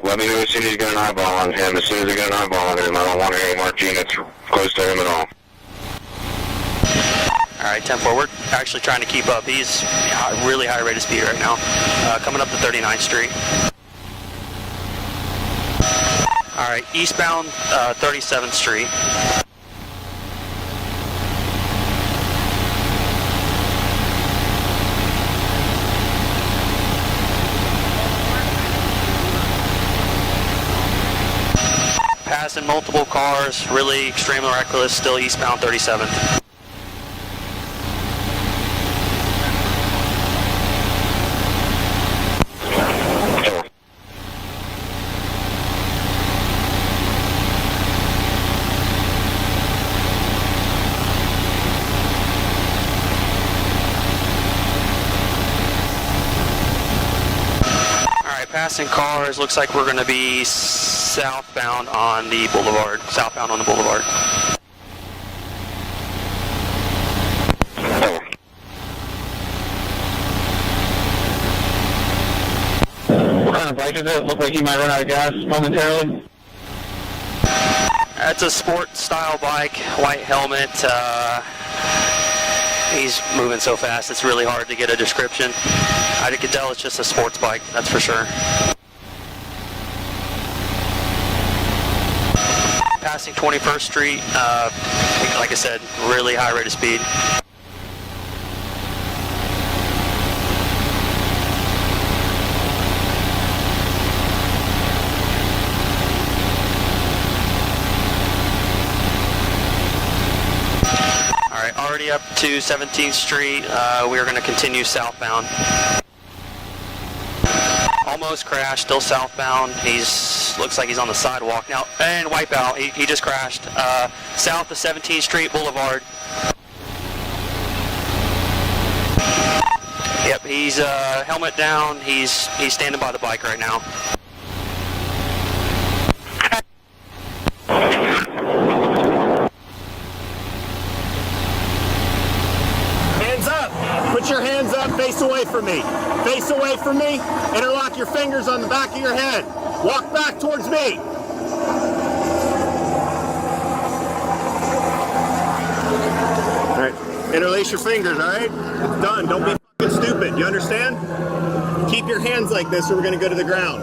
Let me know as soon as you get an eyeball on him. As soon as I get an eyeball on him, I don't want any more units close to him at all. Alright, 10 forward. Actually trying to keep up. He's really high rate of speed right now. Coming up to 39th Street. Alright, eastbound 37th Street. Passing multiple cars, really extremely reckless, still eastbound 37th. Passing cars, looks like we're going to be southbound on the boulevard. Southbound on the boulevard. What kind of bike is it? Look like he might run out of gas momentarily. That's a sport style bike, white helmet. He's moving so fast, it's really hard to get a description. I can tell it's just a sports bike, that's for sure. Passing 21st Street, like I said, really high rate of speed. Already up to 17th Street. We are going to continue southbound. Almost crashed, still southbound. Looks like he's on the sidewalk now. And wipeout, he just crashed. South of 17th Street Boulevard. Yep, he's helmet down. He's standing by the bike right now. Put your hands up, face away from me. Face away from me. Interlock your fingers on the back of your head. Walk back towards me. All right, interlace your fingers, all right? It's done. Don't be fucking stupid. You understand? Keep your hands like this or we're going to go to the ground.